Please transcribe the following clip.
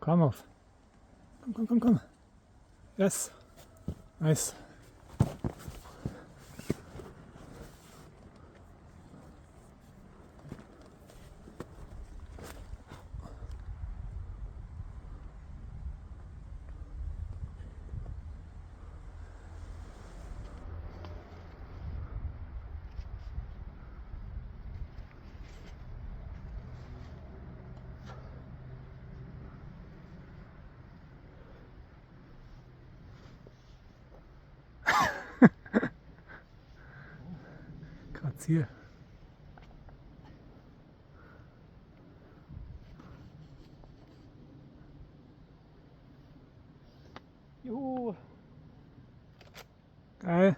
Komm auf. Komm, komm, komm, komm. Yes. Nice. Grazier. Juhu. Geil.